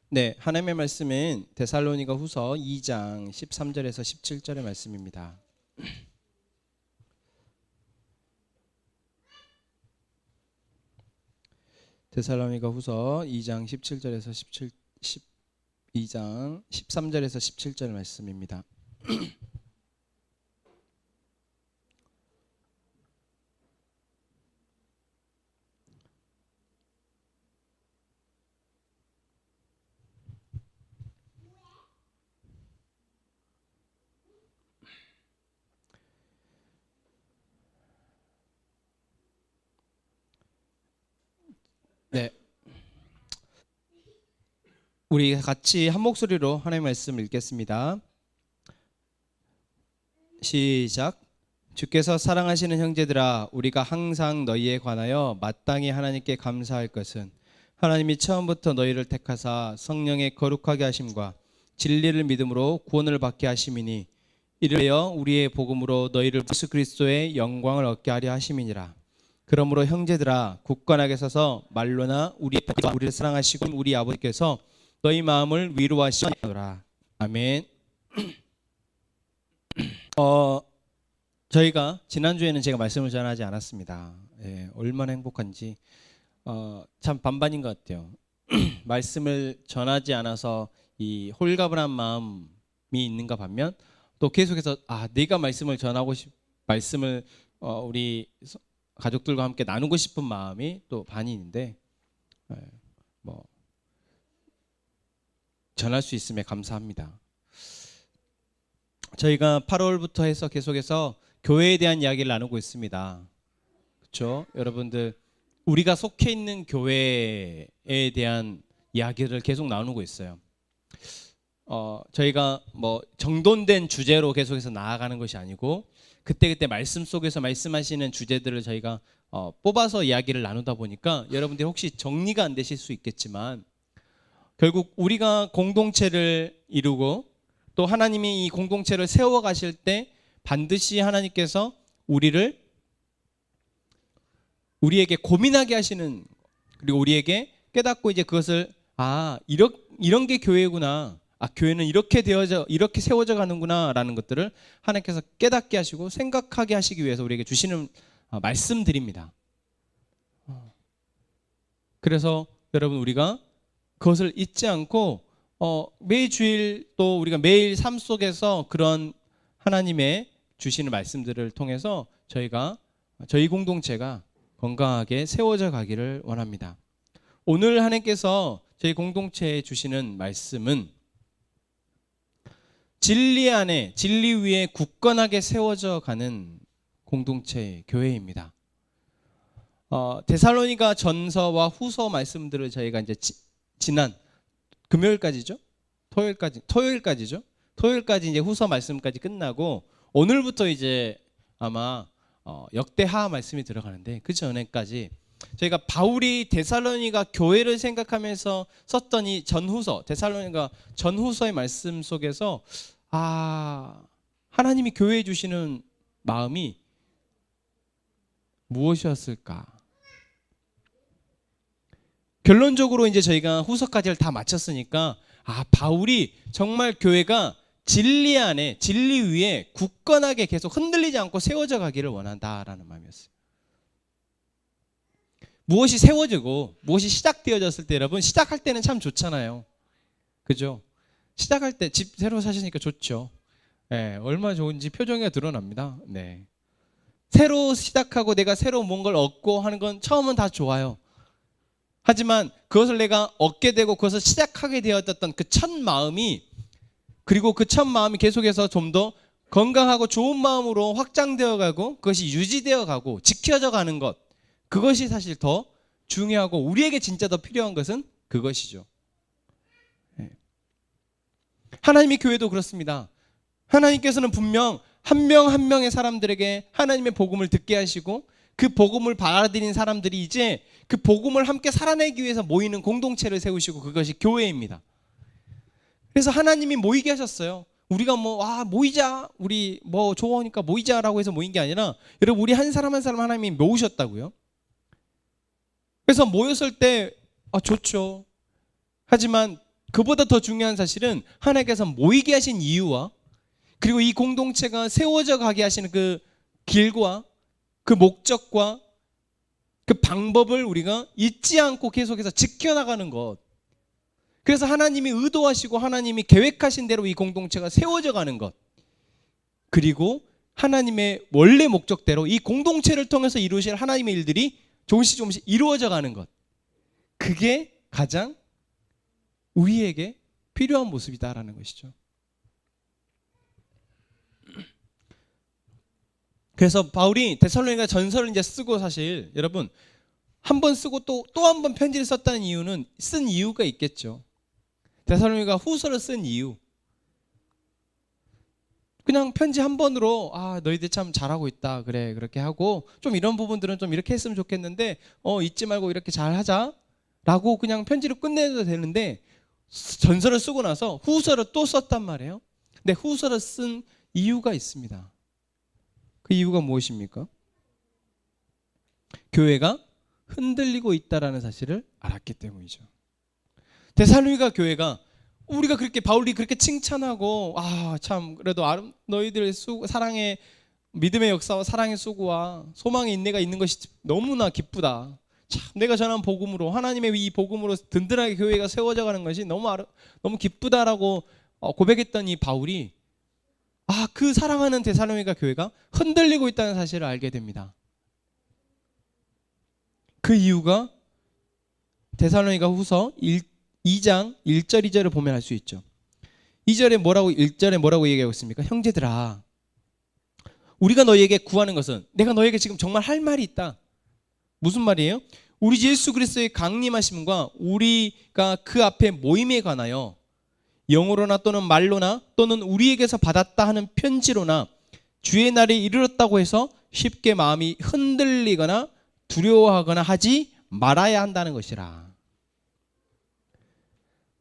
네, 하나님의 말씀은 데살로니가 후서 2장 13절에서 17절의 말씀입니다. 데살로니가 후서 2장 17절에서 12장 13절에서 17절 말씀입니다. 네, 우리 같이 한 목소리로 하나님의 말씀 읽겠습니다. 시작. 주께서 사랑하시는 형제들아, 우리가 항상 너희에 관하여 마땅히 하나님께 감사할 것은 하나님이 처음부터 너희를 택하사 성령의 거룩하게 하심과 진리를 믿음으로 구원을 받게 하심이니, 이를 위하여 우리의 복음으로 너희를 예수 그리스도의 영광을 얻게 하려 하심이니라. 그러므로 형제들아, 굳건하게 서서 말로나 우리를 사랑하시고 우리 아버지께서 너희 마음을 위로하시노라. 아멘. 저희가 지난주에는 제가 말씀을 전하지 않았습니다. 얼마나 행복한지 참 반반인 것 같아요. 말씀을 전하지 않아서 이 홀가분한 마음이 있는가 반면, 또 계속해서 내가 말씀을 전하고 말씀을 우리 가족들과 함께 나누고 싶은 마음이 또 반이 있는데, 전할 수 있음에 감사합니다. 저희가 8월부터 해서 계속해서 교회에 대한 이야기를 나누고 있습니다. 그렇죠? 여러분들, 우리가 속해 있는 교회에 대한 이야기를 계속 나누고 있어요. 저희가 정돈된 주제로 계속해서 나아가는 것이 아니고, 그때그때 말씀 속에서 말씀하시는 주제들을 저희가 뽑아서 이야기를 나누다 보니까 여러분들이 혹시 정리가 안 되실 수 있겠지만, 결국 우리가 공동체를 이루고 또 하나님이 이 공동체를 세워 가실 때 반드시 하나님께서 우리에게 고민하게 하시는, 그리고 우리에게 깨닫고 이제 그것을 이런 게 교회구나, 교회는 이렇게 세워져 가는구나라는 것들을 하나님께서 깨닫게 하시고 생각하게 하시기 위해서 우리에게 주시는 말씀들입니다. 그래서 여러분, 우리가 그것을 잊지 않고 매일 주일, 또 우리가 매일 삶 속에서 그런 하나님의 주시는 말씀들을 통해서 저희 공동체가 건강하게 세워져 가기를 원합니다. 오늘 하나님께서 저희 공동체에 주시는 말씀은 진리 안에, 진리 위에 굳건하게 세워져 가는 공동체, 교회입니다. 데살로니가 전서와 후서 말씀들을 저희가 이제 지난 금요일까지죠? 토요일까지 이제 후서 말씀까지 끝나고, 오늘부터 이제 아마 역대하 말씀이 들어가는데, 그 전에까지 저희가 바울이 데살로니가 교회를 생각하면서 썼던 이 전후서, 데살로니가 전후서의 말씀 속에서 하나님이 교회에 주시는 마음이 무엇이었을까? 결론적으로 이제 저희가 후서까지를 다 마쳤으니까 바울이 정말 교회가 진리 안에, 진리 위에 굳건하게 계속 흔들리지 않고 세워져 가기를 원한다라는 마음이었어요. 무엇이 세워지고 무엇이 시작되어졌을 때, 여러분, 시작할 때는 참 좋잖아요. 그죠? 시작할 때 집 새로 사시니까 좋죠. 얼마나 좋은지 표정에 드러납니다. 네. 새로 시작하고 내가 새로 뭔가를 얻고 하는 건 처음은 다 좋아요. 하지만 그것을 내가 얻게 되고 그것을 시작하게 되었던 그 첫 마음이, 그리고 그 첫 마음이 계속해서 좀 더 건강하고 좋은 마음으로 확장되어 가고 그것이 유지되어 가고 지켜져 가는 것, 그것이 사실 더 중요하고 우리에게 진짜 더 필요한 것은 그것이죠. 하나님의 교회도 그렇습니다. 하나님께서는 분명 한 명 한 명의 사람들에게 하나님의 복음을 듣게 하시고, 그 복음을 받아들인 사람들이 이제 그 복음을 함께 살아내기 위해서 모이는 공동체를 세우시고, 그것이 교회입니다. 그래서 하나님이 모이게 하셨어요. 우리가 모이자, 우리 좋으니까 모이자라고 해서 모인 게 아니라, 여러분, 우리 한 사람 한 사람 하나님이 모으셨다고요. 그래서 모였을 때 좋죠. 하지만 그보다 더 중요한 사실은 하나님께서 모이게 하신 이유와 그리고 이 공동체가 세워져 가게 하시는 그 길과 그 목적과 그 방법을 우리가 잊지 않고 계속해서 지켜나가는 것. 그래서 하나님이 의도하시고 하나님이 계획하신 대로 이 공동체가 세워져 가는 것. 그리고 하나님의 원래 목적대로 이 공동체를 통해서 이루실 하나님의 일들이 조금씩 이루어져 가는 것. 그게 가장 우리에게 필요한 모습이다라는 것이죠. 그래서 바울이 데살로니가 전서를 이제 쓰고 사실 여러분 한 번 쓰고 또 한 번 편지를 썼다는 이유는 쓴 이유가 있겠죠. 데살로니가 후서를 쓴 이유. 그냥 편지 한 번으로 너희들 참 잘하고 있다. 그래 그렇게 하고 좀 이런 부분들은 좀 이렇게 했으면 좋겠는데 잊지 말고 이렇게 잘 하자. 라고 그냥 편지를 끝내도 되는데 전서를 쓰고 나서 후서를 또 썼단 말이에요. 근데 후서를 쓴 이유가 있습니다. 그 이유가 무엇입니까? 교회가 흔들리고 있다라는 사실을 알았기 때문이죠. 데살로니가 교회가 우리가 그렇게 바울이 그렇게 칭찬하고 참 그래도 너희들의 사랑의 믿음의 역사와 사랑의 수고와 소망의 인내가 있는 것이 너무나 기쁘다. 참 내가 전한 복음으로 하나님의 이 복음으로 든든하게 교회가 세워져 가는 것이 너무 기쁘다라고 고백했던 이 바울이 그 사랑하는 데살로니가 교회가 흔들리고 있다는 사실을 알게 됩니다. 그 이유가 데살로니가 후서 2장 1절 2절을 보면 알 수 있죠. 1절에 뭐라고 얘기하고 있습니까? 형제들아 우리가 너희에게 구하는 것은 내가 너희에게 지금 정말 할 말이 있다. 무슨 말이에요? 우리 예수 그리스도의 강림하심과 우리가 그 앞에 모임에 관하여 영어로나 또는 말로나 또는 우리에게서 받았다 하는 편지로나 주의 날이 이르렀다고 해서 쉽게 마음이 흔들리거나 두려워하거나 하지 말아야 한다는 것이라.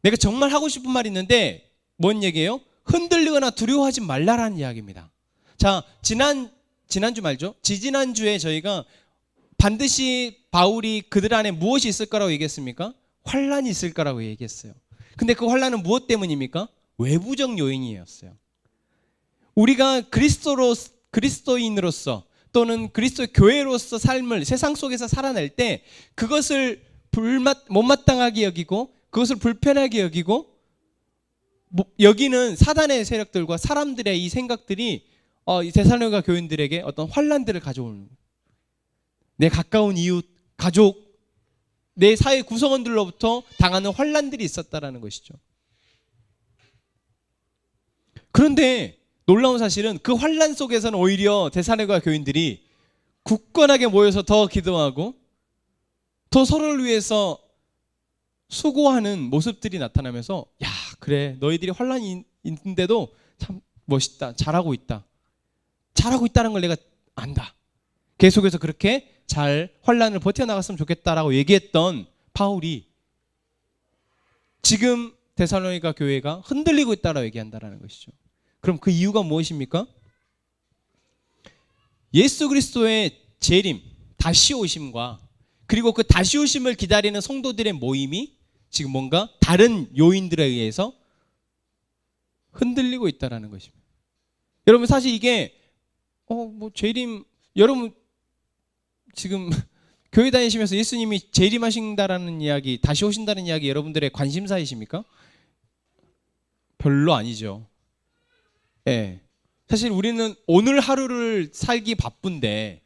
내가 정말 하고 싶은 말이 있는데 뭔 얘기예요? 흔들리거나 두려워하지 말라라는 이야기입니다. 자, 지난주 말죠? 지지난주에 저희가 반드시 바울이 그들 안에 무엇이 있을 거라고 얘기했습니까? 환란이 있을 거라고 얘기했어요. 근데 그 환란은 무엇 때문입니까? 외부적 요인이었어요. 우리가 그리스도인으로서 또는 그리스도의 교회로서 삶을 세상 속에서 살아낼 때 그것을 못마땅하게 여기고 그것을 불편하게 여기는 사단의 세력들과 사람들의 이 생각들이 이 데살로니가 교인들에게 어떤 환란들을 가져오는 거예요. 내 가까운 이웃, 가족, 내 사회 구성원들로부터 당하는 환란들이 있었다라는 것이죠. 그런데 놀라운 사실은 그 환란 속에서는 오히려 데살로니가 교인들이 굳건하게 모여서 더 기도하고 더 서로를 위해서 수고하는 모습들이 나타나면서 그래 너희들이 환란이 있는데도 참 멋있다. 잘하고 있다는 걸 내가 안다. 계속해서 그렇게 잘 환란을 버텨나갔으면 좋겠다라고 얘기했던 바울이 지금 데살로니가 교회가 흔들리고 있다라고 얘기한다는 것이죠. 그럼 그 이유가 무엇입니까? 예수 그리스도의 재림, 다시 오심과 그리고 그 다시 오심을 기다리는 성도들의 모임이 지금 뭔가 다른 요인들에 의해서 흔들리고 있다는 것입니다. 여러분 사실 이게 재림 여러분 지금 교회 다니시면서 예수님이 재림하신다라는 이야기, 다시 오신다는 이야기 여러분들의 관심사이십니까? 별로 아니죠. 예. 사실 우리는 오늘 하루를 살기 바쁜데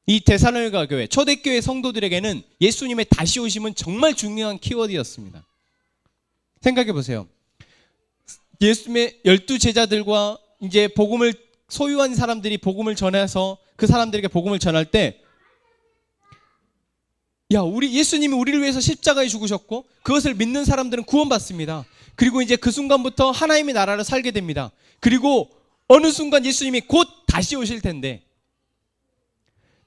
이 데살로니가 교회, 초대교회 성도들에게는 예수님의 다시 오심은 정말 중요한 키워드였습니다. 생각해 보세요. 예수님의 12제자들과 이제 복음을 소유한 사람들이 복음을 전해서 그 사람들에게 복음을 전할 때 우리 예수님이 우리를 위해서 십자가에 죽으셨고 그것을 믿는 사람들은 구원받습니다. 그리고 이제 그 순간부터 하나님의 나라를 살게 됩니다. 그리고 어느 순간 예수님이 곧 다시 오실 텐데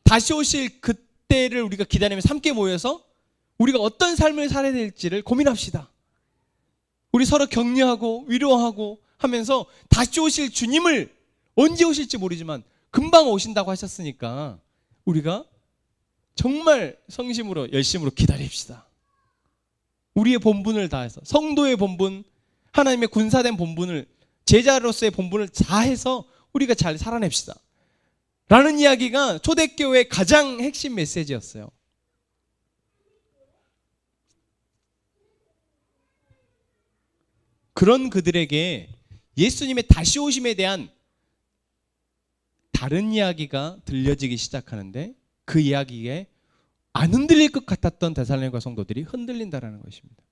다시 오실 그때를 우리가 기다리면서 함께 모여서 우리가 어떤 삶을 살아야 될지를 고민합시다. 우리 서로 격려하고 위로하고 하면서 다시 오실 주님을 언제 오실지 모르지만 금방 오신다고 하셨으니까 우리가 정말 성심으로 열심으로 기다립시다. 우리의 본분을 다해서, 성도의 본분, 하나님의 군사된 본분을, 제자로서의 본분을 다해서 우리가 잘 살아냅시다 라는 이야기가 초대교회의 가장 핵심 메시지였어요. 그런 그들에게 예수님의 다시 오심에 대한 다른 이야기가 들려지기 시작하는데, 그 이야기에 안 흔들릴 것 같았던 데살로니가 성도들이 흔들린다라는 것입니다.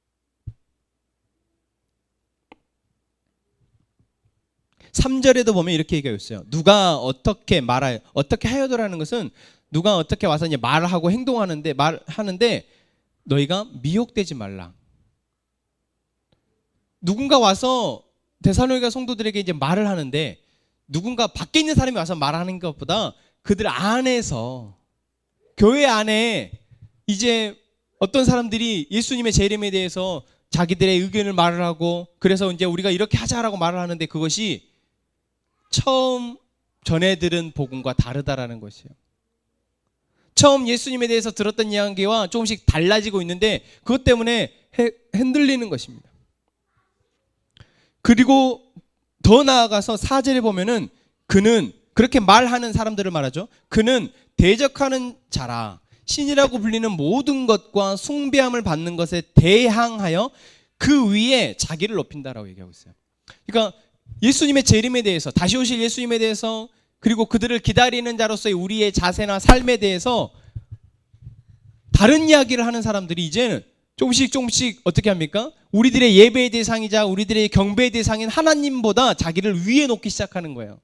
3절에도 보면 이렇게 얘기하고 있어요. 누가 어떻게 하여도라는 것은 누가 어떻게 와서 이제 말하고 말하는데 너희가 미혹되지 말라. 누군가 와서 데살로니가 성도들에게 이제 말을 하는데, 누군가 밖에 있는 사람이 와서 말하는 것보다 그들 안에서, 교회 안에 이제 어떤 사람들이 예수님의 재림에 대해서 자기들의 의견을 말을 하고, 그래서 이제 우리가 이렇게 하자라고 말을 하는데 그것이 처음 전해 들은 복음과 다르다라는 것이에요. 처음 예수님에 대해서 들었던 이야기와 조금씩 달라지고 있는데 그것 때문에 흔들리는 것입니다. 그리고 더 나아가서 4절에 보면은 그는, 그렇게 말하는 사람들을 말하죠. 그는 대적하는 자라, 신이라고 불리는 모든 것과 숭배함을 받는 것에 대항하여 그 위에 자기를 높인다라고 얘기하고 있어요. 그러니까 예수님의 재림에 대해서, 다시 오실 예수님에 대해서, 그리고 그들을 기다리는 자로서의 우리의 자세나 삶에 대해서 다른 이야기를 하는 사람들이 이제는 조금씩 어떻게 합니까? 우리들의 예배의 대상이자 우리들의 경배의 대상인 하나님보다 자기를 위에 놓기 시작하는 거예요.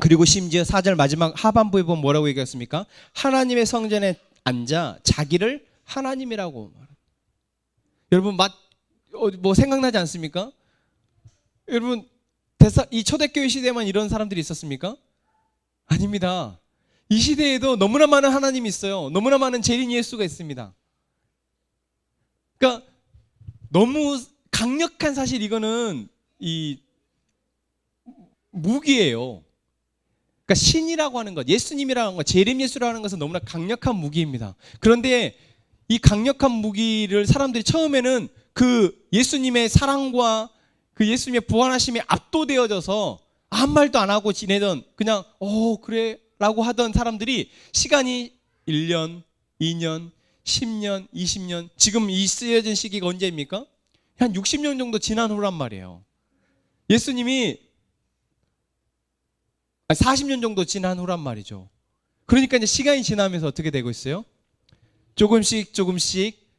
그리고 심지어 4절 마지막 하반부에 보면 뭐라고 얘기했습니까? 하나님의 성전에 앉아 자기를 하나님이라고 말합니다. 여러분 뭐 생각나지 않습니까? 여러분 이 초대교회 시대에만 이런 사람들이 있었습니까? 아닙니다. 이 시대에도 너무나 많은 하나님이 있어요. 너무나 많은 재림 예수가 있습니다. 그러니까 너무 강력한, 사실 이거는 이 무기예요. 그러니까 신이라고 하는 것, 예수님이라고 하는 것, 재림 예수라고 하는 것은 너무나 강력한 무기입니다. 그런데 이 강력한 무기를 사람들이 처음에는 그 예수님의 사랑과 그 예수님의 부활하심에 압도되어져서 아무 말도 안 하고 지내던, 그냥 그래 라고 하던 사람들이 시간이 1년, 2년, 10년, 20년, 지금 이 쓰여진 시기가 언제입니까? 한 60년 정도 지난 후란 말이에요. 예수님이 40년 정도 지난 후란 말이죠. 그러니까 이제 시간이 지나면서 어떻게 되고 있어요? 조금씩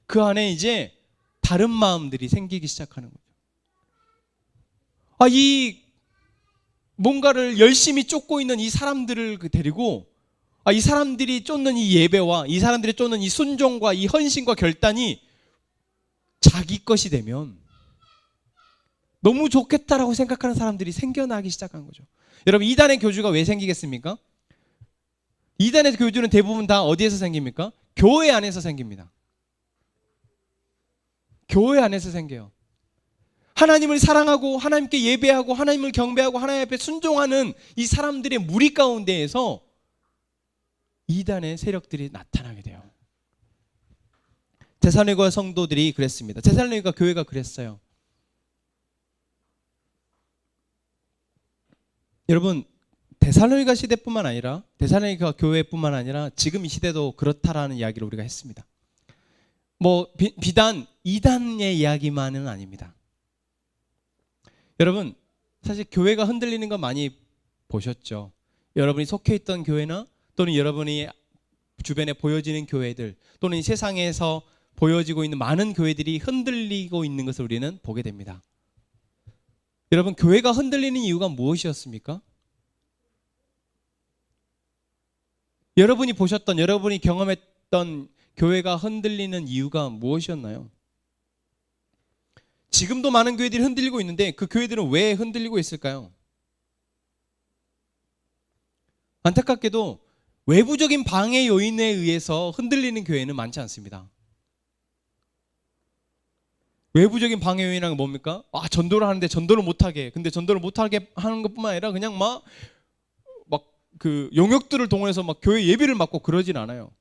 그 안에 이제 다른 마음들이 생기기 시작하는 거죠. 이 뭔가를 열심히 쫓고 있는 이 사람들을 데리고, 이 사람들이 쫓는 이 예배와 이 사람들이 쫓는 이 순종과 이 헌신과 결단이 자기 것이 되면 너무 좋겠다라고 생각하는 사람들이 생겨나기 시작한 거죠. 여러분, 이단의 교주가 왜 생기겠습니까? 이단의 교주는 대부분 다 어디에서 생깁니까? 교회 안에서 생깁니다. 교회 안에서 생겨요. 하나님을 사랑하고 하나님께 예배하고 하나님을 경배하고 하나님 앞에 순종하는 이 사람들의 무리 가운데에서 이단의 세력들이 나타나게 돼요. 데살로니가 성도들이 그랬습니다. 데살로니가 교회가 그랬어요. 여러분, 데살로니가 시대뿐만 아니라, 데살로니가 교회뿐만 아니라 지금 이 시대도 그렇다라는 이야기를 우리가 했습니다. 비단 이단의 이야기만은 아닙니다. 여러분, 사실 교회가 흔들리는 거 많이 보셨죠? 여러분이 속해 있던 교회나 또는 여러분이 주변에 보여지는 교회들, 또는 이 세상에서 보여지고 있는 많은 교회들이 흔들리고 있는 것을 우리는 보게 됩니다. 여러분, 교회가 흔들리는 이유가 무엇이었습니까? 여러분이 보셨던, 여러분이 경험했던 교회가 흔들리는 이유가 무엇이었나요? 지금도 많은 교회들이 흔들리고 있는데 그 교회들은 왜 흔들리고 있을까요? 안타깝게도 외부적인 방해 요인에 의해서 흔들리는 교회는 많지 않습니다. 외부적인 방해 요인은 뭡니까? 전도를 하는데 전도를 못하게, 근데 전도를 못하게 하는 것뿐만 아니라 그냥 그 용역들을 동원해서 교회 예배를 맡고 그러진 않아요.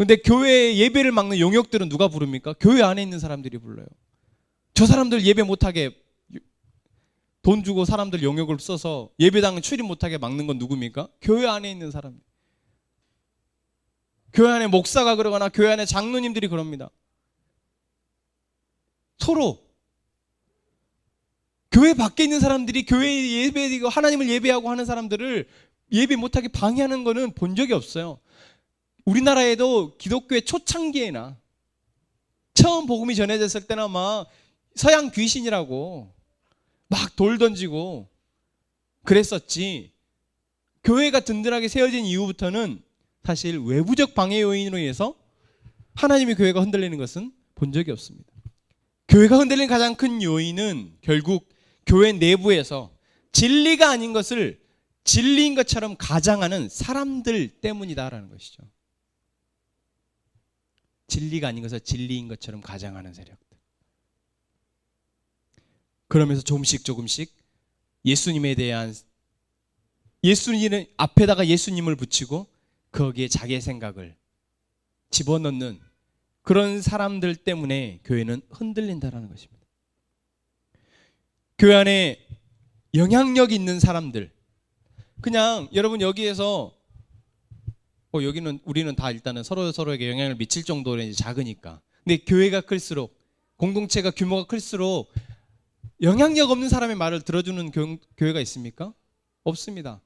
근데 교회 예배를 막는 용역들은 누가 부릅니까? 교회 안에 있는 사람들이 불러요. 저 사람들 예배 못하게 돈 주고 사람들 용역을 써서 예배당 출입 못하게 막는 건 누굽니까? 교회 안에 있는 사람들. 교회 안에 목사가 그러거나 교회 안에 장로님들이 그럽니다. 서로 교회 밖에 있는 사람들이 교회 예배이고 하나님을 예배하고 하는 사람들을 예배 못하게 방해하는 거는 본 적이 없어요. 우리나라에도 기독교의 초창기에나 처음 복음이 전해졌을 때나 막 서양 귀신이라고 막 돌 던지고 그랬었지. 교회가 든든하게 세워진 이후부터는 사실 외부적 방해 요인으로 인해서 하나님의 교회가 흔들리는 것은 본 적이 없습니다. 교회가 흔들리는 가장 큰 요인은 결국 교회 내부에서 진리가 아닌 것을 진리인 것처럼 가장하는 사람들 때문이다라는 것이죠. 진리가 아닌 것을 진리인 것처럼 가장하는 세력들. 그러면서 조금씩 예수님에 대한 예수님 앞에다가 예수님을 붙이고 거기에 자기의 생각을 집어넣는 그런 사람들 때문에 교회는 흔들린다라는 것입니다. 교회 안에 영향력 있는 사람들, 그냥 여러분 여기에서 여기는 우리는 다 일단은 서로에게 영향을 미칠 정도로 이제 작으니까. 근데 교회가 클수록, 공동체가 규모가 클수록 영향력 없는 사람의 말을 들어주는 교회가 있습니까? 없습니다.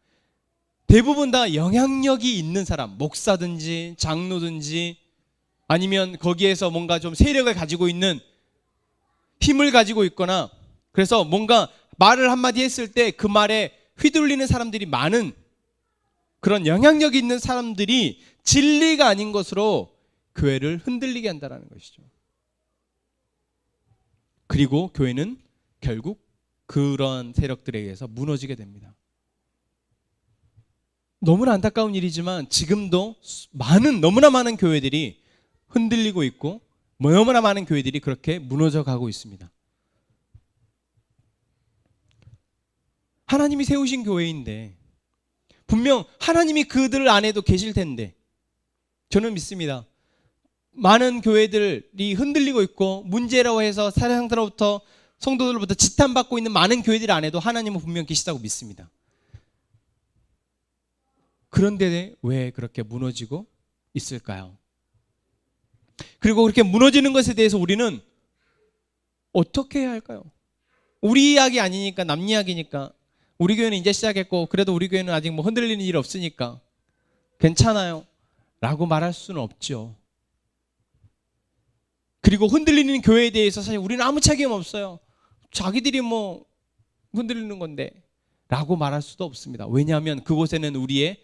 대부분 다 영향력이 있는 사람, 목사든지 장로든지 아니면 거기에서 뭔가 좀 세력을 가지고 있는, 힘을 가지고 있거나, 그래서 뭔가 말을 한마디 했을 때 그 말에 휘둘리는 사람들이 많은 그런 영향력 있는 사람들이 진리가 아닌 것으로 교회를 흔들리게 한다는 것이죠. 그리고 교회는 결국 그런 세력들에 의해서 무너지게 됩니다. 너무나 안타까운 일이지만 지금도 너무나 많은 교회들이 흔들리고 있고 너무나 많은 교회들이 그렇게 무너져 가고 있습니다. 하나님이 세우신 교회인데 분명 하나님이 그들 안에도 계실 텐데, 저는 믿습니다. 많은 교회들이 흔들리고 있고 문제라고 해서 사람들로부터, 성도들로부터 지탄받고 있는 많은 교회들 안에도 하나님은 분명 계시다고 믿습니다. 그런데 왜 그렇게 무너지고 있을까요? 그리고 그렇게 무너지는 것에 대해서 우리는 어떻게 해야 할까요? 우리 이야기 아니니까, 남 이야기니까, 우리 교회는 이제 시작했고 그래도 우리 교회는 아직 뭐 흔들리는 일 없으니까 괜찮아요 라고 말할 수는 없죠. 그리고 흔들리는 교회에 대해서 사실 우리는 아무 책임 없어요. 자기들이 뭐 흔들리는 건데 라고 말할 수도 없습니다. 왜냐하면 그곳에는 우리의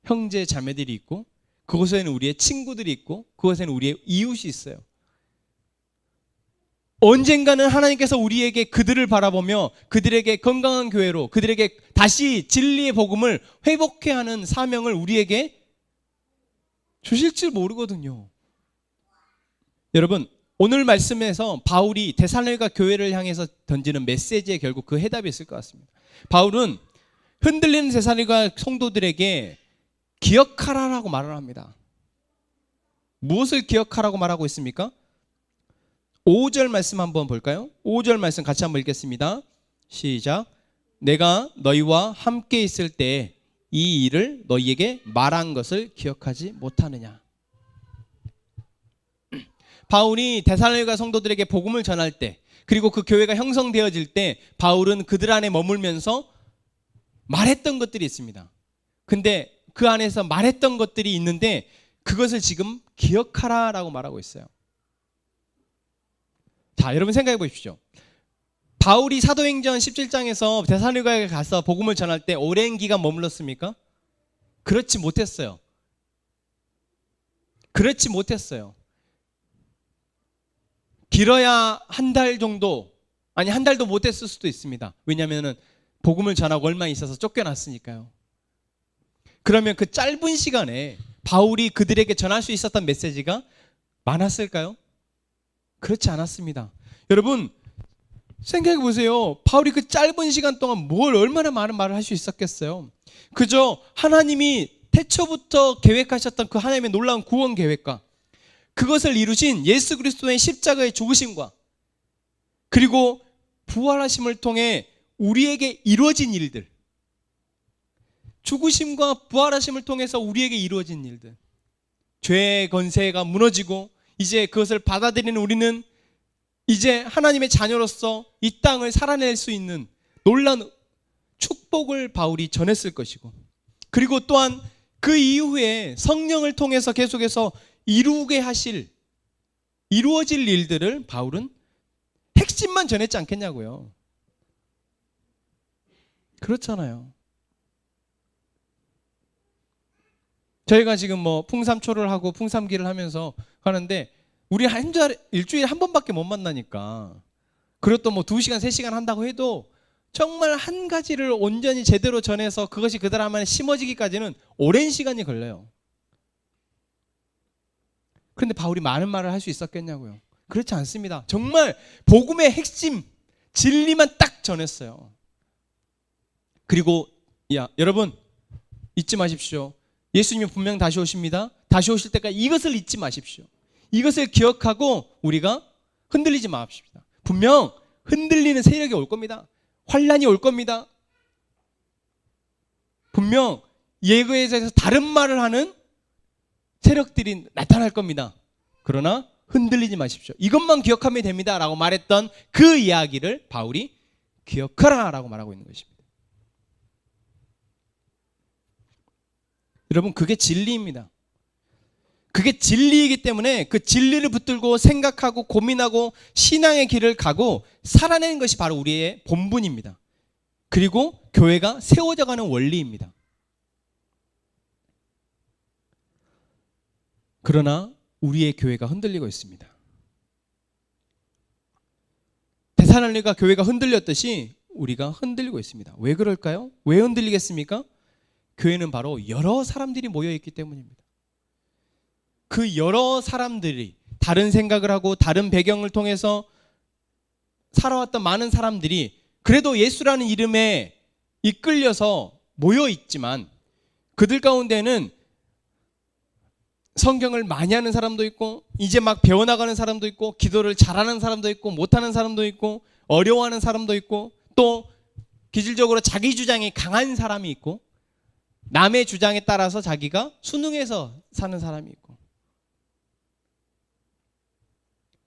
형제 자매들이 있고, 그곳에는 우리의 친구들이 있고, 그곳에는 우리의 이웃이 있어요. 언젠가는 하나님께서 우리에게 그들을 바라보며 그들에게 건강한 교회로, 그들에게 다시 진리의 복음을 회복해야 하는 사명을 우리에게 주실지 모르거든요. 여러분, 오늘 말씀에서 바울이 데살로니가 교회를 향해서 던지는 메시지에 결국 그 해답이 있을 것 같습니다. 바울은 흔들리는 데살로니가 성도들에게 기억하라라고 말을 합니다. 무엇을 기억하라고 말하고 있습니까? 5절 말씀 한번 볼까요? 5절 말씀 같이 한번 읽겠습니다. 시작. 내가 너희와 함께 있을 때 이 일을 너희에게 말한 것을 기억하지 못하느냐. 바울이 데살로니가 성도들에게 복음을 전할 때, 그리고 그 교회가 형성되어질 때 바울은 그들 안에 머물면서 말했던 것들이 있습니다. 근데 그 안에서 말했던 것들이 있는데 그것을 지금 기억하라라고 말하고 있어요. 자, 여러분 생각해 보십시오. 바울이 사도행전 17장에서 데살로니가에 가서 복음을 전할 때 오랜 기간 머물렀습니까? 그렇지 못했어요. 그렇지 못했어요. 길어야 한 달 정도, 아니 한 달도 못했을 수도 있습니다. 왜냐하면 복음을 전하고 얼마 있어서 쫓겨났으니까요. 그러면 그 짧은 시간에 바울이 그들에게 전할 수 있었던 메시지가 많았을까요? 그렇지 않았습니다. 여러분 생각해 보세요. 바울이 그 짧은 시간 동안 얼마나 많은 말을 할 수 있었겠어요? 그저 하나님이 태초부터 계획하셨던 그 하나님의 놀라운 구원 계획과 그것을 이루신 예수 그리스도의 십자가의 죽으심과 그리고 부활하심을 통해 우리에게 이루어진 일들, 죽으심과 부활하심을 통해서 우리에게 이루어진 일들, 죄의 권세가 무너지고 이제 그것을 받아들이는 우리는 이제 하나님의 자녀로서 이 땅을 살아낼 수 있는 놀라운 축복을 바울이 전했을 것이고, 그리고 또한 그 이후에 성령을 통해서 계속해서 이루어질 일들을 바울은 핵심만 전했지 않겠냐고요. 그렇잖아요. 저희가 지금 뭐 풍삼초를 하고 풍삼기를 하면서 하는데 우리 일주일에 한 번밖에 못 만나니까, 그리고 또 뭐 2시간 3시간 한다고 해도 정말 한 가지를 온전히 제대로 전해서 그것이 그 사람 안에 심어지기까지는 오랜 시간이 걸려요. 그런데 바울이 많은 말을 할 수 있었겠냐고요. 그렇지 않습니다. 정말 복음의 핵심 진리만 딱 전했어요. 그리고 여러분 잊지 마십시오. 예수님이 분명 다시 오십니다. 다시 오실 때까지 이것을 잊지 마십시오. 이것을 기억하고 우리가 흔들리지 마십시다. 분명 흔들리는 세력이 올 겁니다. 환란이 올 겁니다. 분명 예거에 대해서 다른 말을 하는 세력들이 나타날 겁니다. 그러나 흔들리지 마십시오. 이것만 기억하면 됩니다 라고 말했던 그 이야기를 바울이 기억하라 라고 말하고 있는 것입니다. 여러분, 그게 진리입니다. 그게 진리이기 때문에 그 진리를 붙들고 생각하고 고민하고 신앙의 길을 가고 살아내는 것이 바로 우리의 본분입니다. 그리고 교회가 세워져가는 원리입니다. 그러나 우리의 교회가 흔들리고 있습니다. 데살로니가 교회가 흔들렸듯이 우리가 흔들리고 있습니다. 왜 그럴까요? 왜 흔들리겠습니까? 교회는 바로 여러 사람들이 모여있기 때문입니다. 그 여러 사람들이 다른 생각을 하고 다른 배경을 통해서 살아왔던 많은 사람들이 그래도 예수라는 이름에 이끌려서 모여있지만, 그들 가운데는 성경을 많이 하는 사람도 있고 이제 막 배워나가는 사람도 있고 기도를 잘하는 사람도 있고 못하는 사람도 있고 어려워하는 사람도 있고 또 기질적으로 자기 주장이 강한 사람이 있고 남의 주장에 따라서 자기가 순응해서 사는 사람이 있고,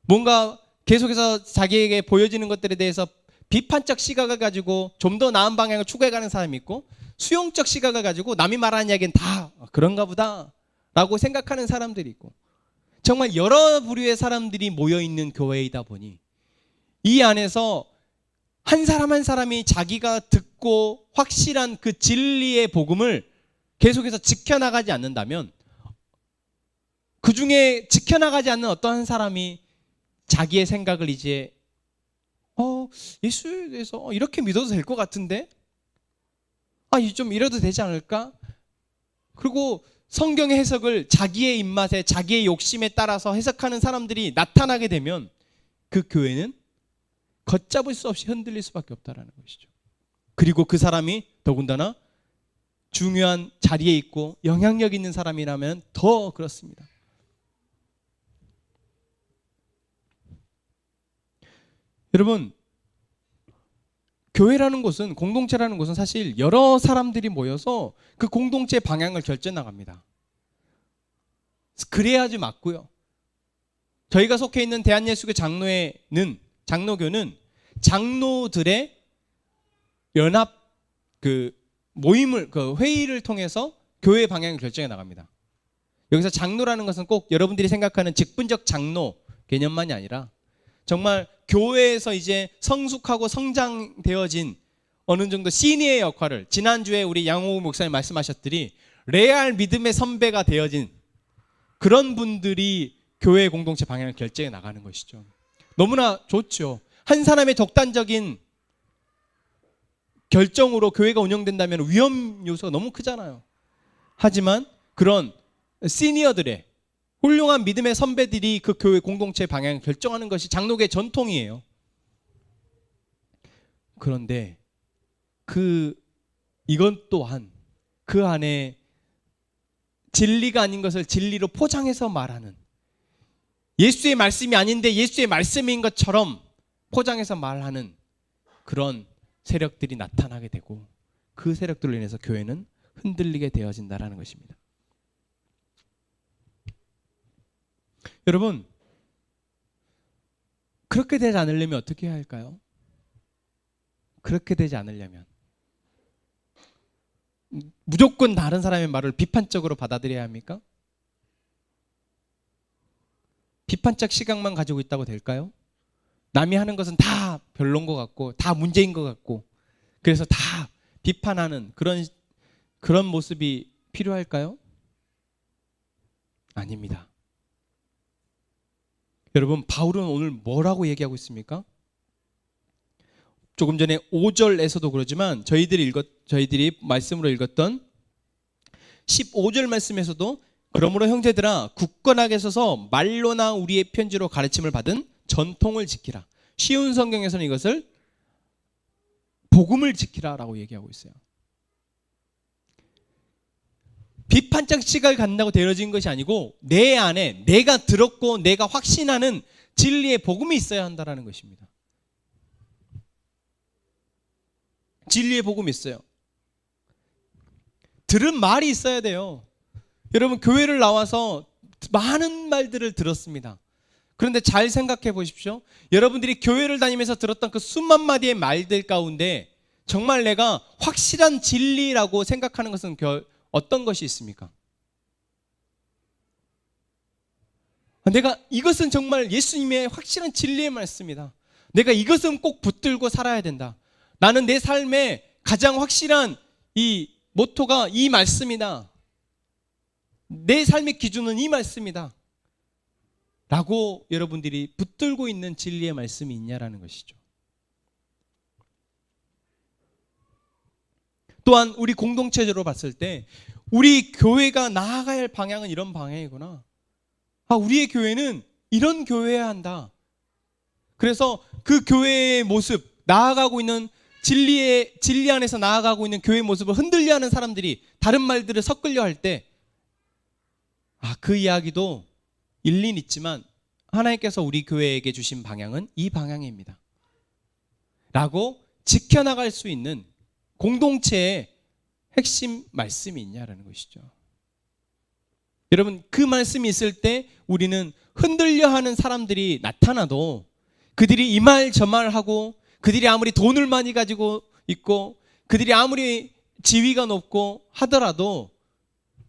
뭔가 계속해서 자기에게 보여지는 것들에 대해서 비판적 시각을 가지고 좀 더 나은 방향을 추구해가는 사람이 있고, 수용적 시각을 가지고 남이 말하는 이야기는 다 그런가 보다 라고 생각하는 사람들이 있고, 정말 여러 부류의 사람들이 모여있는 교회이다 보니 이 안에서 한 사람 한 사람이 자기가 듣고 확실한 그 진리의 복음을 계속해서 지켜나가지 않는다면, 그 중에 지켜나가지 않는 어떤 한 사람이 자기의 생각을 이제 예수에 대해서 이렇게 믿어도 될 것 같은데, 좀 이래도 되지 않을까? 그리고 성경의 해석을 자기의 입맛에 자기의 욕심에 따라서 해석하는 사람들이 나타나게 되면 그 교회는 걷잡을 수 없이 흔들릴 수밖에 없다는 것이죠. 그리고 그 사람이 더군다나 중요한 자리에 있고 영향력 있는 사람이라면 더 그렇습니다. 여러분, 교회라는 곳은, 공동체라는 곳은 사실 여러 사람들이 모여서 그 공동체의 방향을 결정 나갑니다. 그래야지 맞고요. 저희가 속해 있는 대한예수교 장로교는 장로들의 연합 모임을, 회의를 통해서 교회의 방향을 결정해 나갑니다. 여기서 장로라는 것은 꼭 여러분들이 생각하는 직분적 장로 개념만이 아니라 정말 교회에서 이제 성숙하고 성장되어진 어느 정도 시니어의 역할을, 지난주에 우리 양호 목사님 말씀하셨더니 레알 믿음의 선배가 되어진 그런 분들이 교회 공동체 방향을 결정해 나가는 것이죠. 너무나 좋죠. 한 사람의 독단적인 결정으로 교회가 운영된다면 위험 요소가 너무 크잖아요. 하지만 그런 시니어들의 훌륭한 믿음의 선배들이 그 교회 공동체 방향을 결정하는 것이 장로교의 전통이에요. 그런데 이건 또한 그 안에 진리가 아닌 것을 진리로 포장해서 말하는 예수의 말씀이 아닌데 예수의 말씀인 것처럼 포장해서 말하는 그런 세력들이 나타나게 되고, 그 세력들로 인해서 교회는 흔들리게 되어진다라는 것입니다. 여러분, 그렇게 되지 않으려면 어떻게 해야 할까요? 그렇게 되지 않으려면 무조건 다른 사람의 말을 비판적으로 받아들여야 합니까? 비판적 시각만 가지고 있다고 될까요? 남이 하는 것은 다 별론 것 같고 다 문제인 것 같고 그래서 다 비판하는 그런 모습이 필요할까요? 아닙니다. 여러분, 바울은 오늘 뭐라고 얘기하고 있습니까? 조금 전에 5절에서도 그러지만 저희들이 말씀으로 읽었던 15절 말씀에서도 그러므로 형제들아 굳건하게 서서 말로나 우리의 편지로 가르침을 받은 전통을 지키라. 쉬운 성경에서는 이것을 복음을 지키라라고 얘기하고 있어요. 비판적 시각을 갖는다고 되어진 것이 아니고 내 안에 내가 들었고 내가 확신하는 진리의 복음이 있어야 한다는 것입니다. 진리의 복음이 있어요. 들은 말이 있어야 돼요. 여러분, 교회를 나와서 많은 말들을 들었습니다. 그런데 잘 생각해 보십시오. 여러분들이 교회를 다니면서 들었던 그 수만 마디의 말들 가운데 정말 내가 확실한 진리라고 생각하는 것은 어떤 것이 있습니까? 내가 이것은 정말 예수님의 확실한 진리의 말씀이다. 내가 이것은 꼭 붙들고 살아야 된다. 나는 내 삶의 가장 확실한 이 모토가 이 말씀이다. 내 삶의 기준은 이 말씀이다. 라고 여러분들이 붙들고 있는 진리의 말씀이 있냐라는 것이죠. 또한 우리 공동체적으로 봤을 때 우리 교회가 나아가야 할 방향은 이런 방향이구나. 우리의 교회는 이런 교회여야 한다. 그래서 그 교회의 모습, 나아가고 있는 진리 안에서 나아가고 있는 교회의 모습을 흔들려 하는 사람들이 다른 말들을 섞으려 할 때 그 이야기도 일리는 있지만 하나님께서 우리 교회에게 주신 방향은 이 방향입니다. 라고 지켜나갈 수 있는 공동체의 핵심 말씀이 있냐라는 것이죠. 여러분, 그 말씀이 있을 때 우리는 흔들려 하는 사람들이 나타나도 그들이 이 말 저 말 하고 그들이 아무리 돈을 많이 가지고 있고 그들이 아무리 지위가 높고 하더라도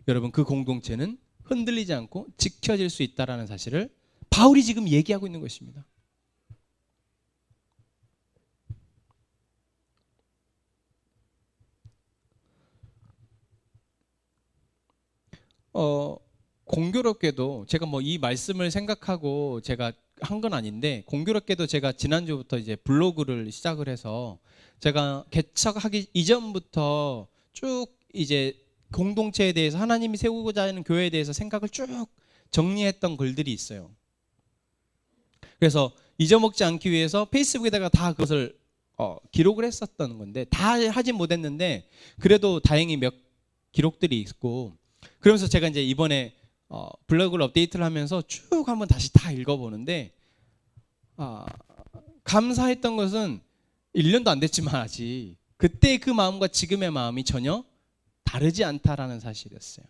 여러분, 그 공동체는 흔들리지 않고 지켜질 수 있다는 사실을 바울이 지금 얘기하고 있는 것입니다. 공교롭게도 제가 이 말씀을 생각하고 제가 한 건 아닌데, 공교롭게도 제가 지난주부터 이제 블로그를 시작을 해서 제가 개척하기 이전부터 쭉 이제 공동체에 대해서 하나님이 세우고자 하는 교회에 대해서 생각을 쭉 정리했던 글들이 있어요. 그래서 잊어먹지 않기 위해서 페이스북에다가 다 그것을 기록을 했었던 건데 다 하진 못했는데 그래도 다행히 몇 기록들이 있고, 그러면서 제가 이제 이번에 블로그를 업데이트를 하면서 쭉 한번 다시 다 읽어보는데 감사했던 것은 1년도 안 됐지만 아직 그때 그 마음과 지금의 마음이 전혀 다르지 않다라는 사실이었어요.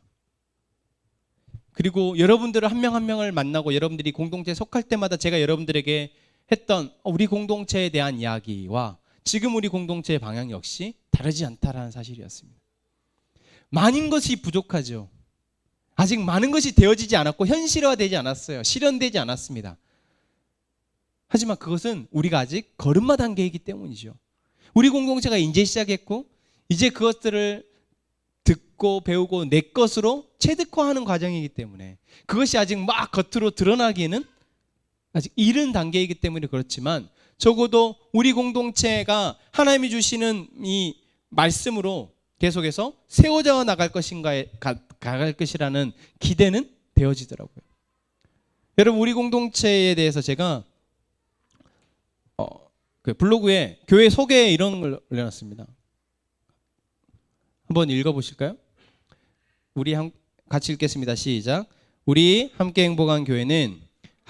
그리고 여러분들을 한 명 한 명을 만나고 여러분들이 공동체에 속할 때마다 제가 여러분들에게 했던 우리 공동체에 대한 이야기와 지금 우리 공동체의 방향 역시 다르지 않다라는 사실이었습니다. 많은 것이 부족하죠. 아직 많은 것이 되어지지 않았고 현실화되지 않았어요. 실현되지 않았습니다. 하지만 그것은 우리가 아직 걸음마 단계이기 때문이죠. 우리 공동체가 이제 시작했고 이제 그것들을 듣고 배우고 내 것으로 체득화하는 과정이기 때문에 그것이 아직 막 겉으로 드러나기에는 아직 이른 단계이기 때문에 그렇지만 적어도 우리 공동체가 하나님이 주시는 이 말씀으로 계속해서 세워져 나갈 것이라는 기대는 되어지더라고요. 여러분, 우리 공동체에 대해서 제가 그 블로그에 교회 소개에 이런 걸 올려놨습니다. 한번 읽어보실까요? 우리 같이 읽겠습니다. 시작. 우리 함께 행복한 교회는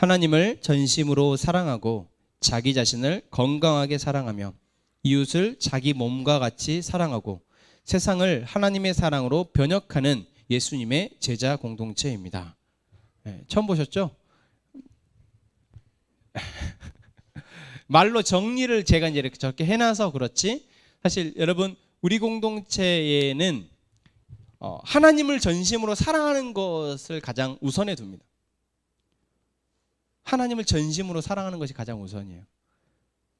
하나님을 전심으로 사랑하고 자기 자신을 건강하게 사랑하며 이웃을 자기 몸과 같이 사랑하고 세상을 하나님의 사랑으로 변혁하는 예수님의 제자 공동체입니다. 네, 처음 보셨죠? 말로 정리를 제가 이제 이렇게 저렇게 해놔서 그렇지, 사실 여러분 우리 공동체에는 하나님을 전심으로 사랑하는 것을 가장 우선에 둡니다. 하나님을 전심으로 사랑하는 것이 가장 우선이에요.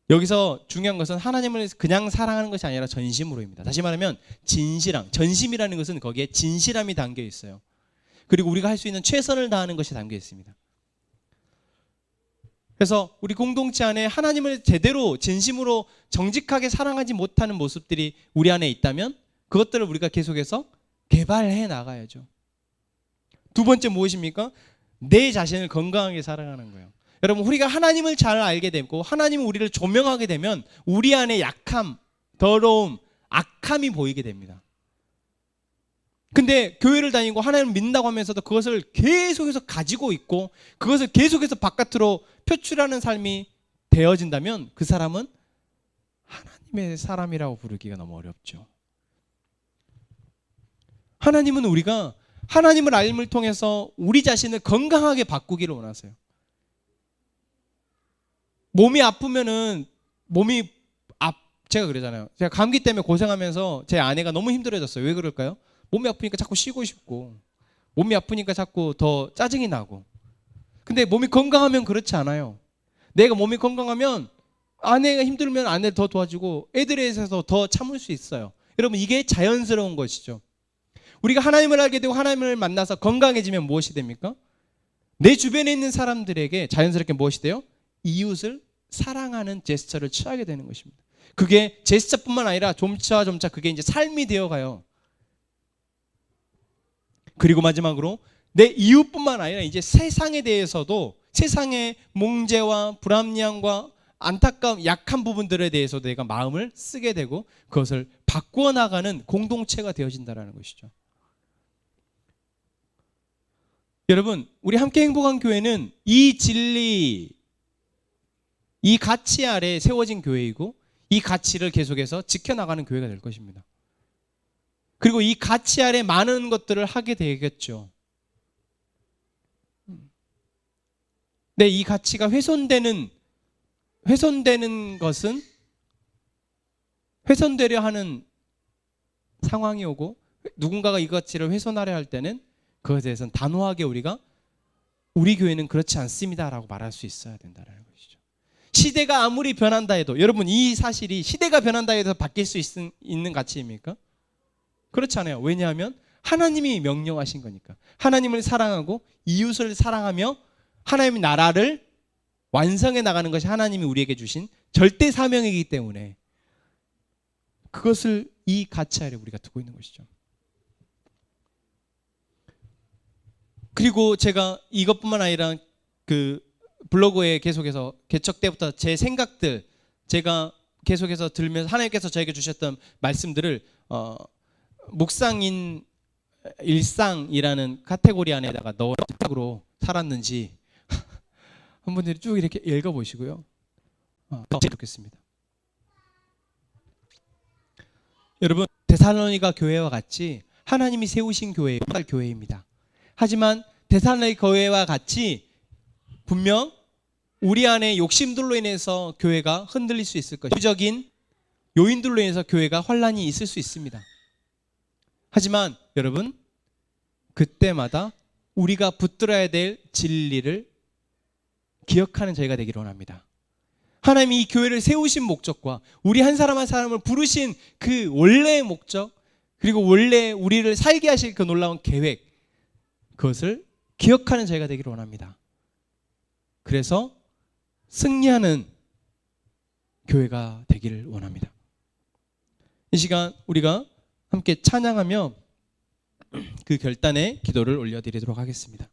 여기서 중요한 것은 하나님을 그냥 사랑하는 것이 아니라 전심으로입니다. 다시 말하면 진실함, 전심이라는 것은 거기에 진실함이 담겨 있어요. 그리고 우리가 할 수 있는 최선을 다하는 것이 담겨 있습니다. 그래서 우리 공동체 안에 하나님을 제대로 진심으로 정직하게 사랑하지 못하는 모습들이 우리 안에 있다면 그것들을 우리가 계속해서 개발해 나가야죠. 두 번째 무엇입니까? 내 자신을 건강하게 사랑하는 거예요. 여러분, 우리가 하나님을 잘 알게 되고 하나님은 우리를 조명하게 되면 우리 안에 약함, 더러움, 악함이 보이게 됩니다. 근데 교회를 다니고 하나님을 믿는다고 하면서도 그것을 계속해서 가지고 있고 그것을 계속해서 바깥으로 표출하는 삶이 되어진다면 그 사람은 하나님의 사람이라고 부르기가 너무 어렵죠. 하나님은 우리가 하나님을 알림을 통해서 우리 자신을 건강하게 바꾸기를 원하세요. 몸이 아프면은 제가 그러잖아요. 제가 감기 때문에 고생하면서 제 아내가 너무 힘들어졌어요. 왜 그럴까요? 몸이 아프니까 자꾸 쉬고 싶고 몸이 아프니까 자꾸 더 짜증이 나고. 근데 몸이 건강하면 그렇지 않아요. 내가 몸이 건강하면 아내가 힘들면 아내를 더 도와주고 애들에 있어서 더 참을 수 있어요. 여러분, 이게 자연스러운 것이죠. 우리가 하나님을 알게 되고 하나님을 만나서 건강해지면 무엇이 됩니까? 내 주변에 있는 사람들에게 자연스럽게 무엇이 돼요? 이웃을 사랑하는 제스처를 취하게 되는 것입니다. 그게 제스처뿐만 아니라 점차 그게 이제 삶이 되어가요. 그리고 마지막으로 내 이웃뿐만 아니라 이제 세상에 대해서도 세상의 문제와 불합리함과 안타까운 약한 부분들에 대해서 내가 마음을 쓰게 되고 그것을 바꾸어 나가는 공동체가 되어진다는 것이죠. 여러분, 우리 함께 행복한 교회는 이 진리, 이 가치 아래 세워진 교회이고 이 가치를 계속해서 지켜나가는 교회가 될 것입니다. 그리고 이 가치 아래 많은 것들을 하게 되겠죠. 근데 이 가치가 훼손되는 것은 훼손되려 하는 상황이 오고 누군가가 이 가치를 훼손하려 할 때는 그것에 대해서는 단호하게 우리가 우리 교회는 그렇지 않습니다라고 말할 수 있어야 된다는 것이죠. 시대가 아무리 변한다 해도 여러분, 이 사실이 시대가 변한다 해서 바뀔 수 있는 가치입니까? 그렇지 않아요. 왜냐하면 하나님이 명령하신 거니까. 하나님을 사랑하고 이웃을 사랑하며 하나님의 나라를 완성해 나가는 것이 하나님이 우리에게 주신 절대 사명이기 때문에 그것을 이 가치 아래 우리가 두고 있는 것이죠. 그리고 제가 이것뿐만 아니라 그 블로그에 계속해서 개척 때부터 제 생각들 제가 계속해서 들으면서 하나님께서 저에게 주셨던 말씀들을 묵상인 일상이라는 카테고리 안에다가 넣어서 살았는지 한 분들이 쭉 이렇게 읽어보시고요. 좋겠습니다. 여러분, 데살로니가 교회와 같이 하나님이 세우신 교회입니다. 하지만 데살로니가 교회와 같이 분명 우리 안에 욕심들로 인해서 교회가 흔들릴 수 있을 것이고 부적인 요인들로 인해서 교회가 혼란이 있을 수 있습니다. 하지만 여러분, 그때마다 우리가 붙들어야 될 진리를 기억하는 저희가 되기를 원합니다. 하나님이 이 교회를 세우신 목적과 우리 한 사람 한 사람을 부르신 그 원래의 목적, 그리고 원래 우리를 살게 하실 그 놀라운 계획, 그것을 기억하는 저희가 되기를 원합니다. 그래서 승리하는 교회가 되기를 원합니다. 이 시간 우리가 함께 찬양하며 그 결단의 기도를 올려드리도록 하겠습니다.